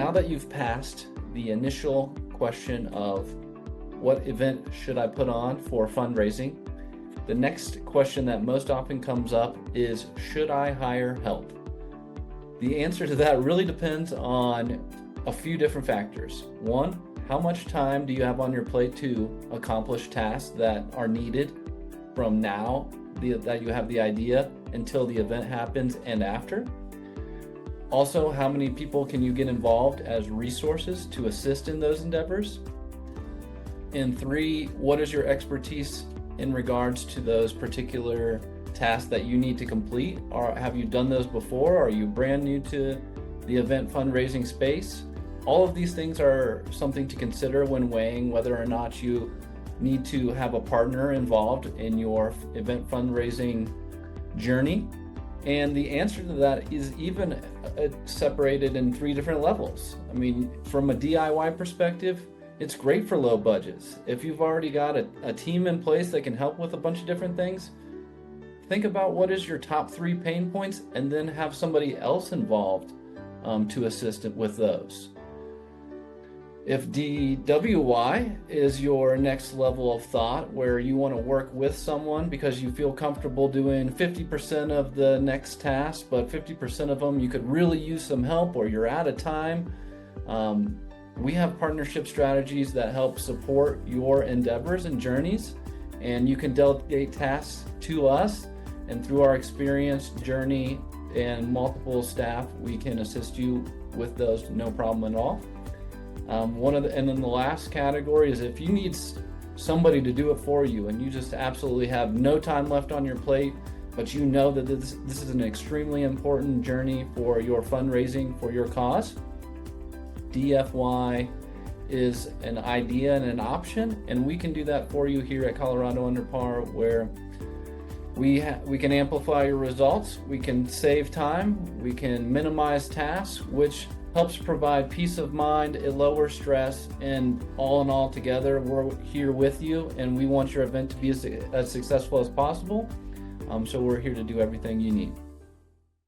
now that you've passed the initial question of what event should I put on for fundraising, the next question that most often comes up is, should I hire help? The answer to that really depends on a few different factors. One, how much time do you have on your plate to accomplish tasks that are needed from now that you have the idea until the event happens and after? Also, how many people can you get involved as resources to assist in those endeavors? And three, what is your expertise in regards to those particular tasks that you need to complete? Or have you done those before? Are you brand new to the event fundraising space? All of these things are something to consider when weighing whether or not you need to have a partner involved in your event fundraising journey. And the answer to that is even separated in three different levels. I mean, from a DIY perspective, it's great for low budgets. If you've already got a team in place that can help with a bunch of different things, think about what is your top 3 pain points and then have somebody else involved to assist with those. If DWY is your next level of thought, where you want to work with someone because you feel comfortable doing 50% of the next task, but 50% of them you could really use some help, or you're out of time, we have partnership strategies that help support your endeavors and journeys, and you can delegate tasks to us, and through our experience, journey, and multiple staff, we can assist you with those, no problem at all. And then the last category is if you need somebody to do it for you and you just absolutely have no time left on your plate, but you know that this is an extremely important journey for your fundraising for your cause, DFY is an idea and an option, and we can do that for you here at Colorado Under Par, where we can amplify your results, we can save time, we can minimize tasks, which helps provide peace of mind, it lowers stress, and all in all together, we're here with you, and we want your event to be as successful as possible. So we're here to do everything you need.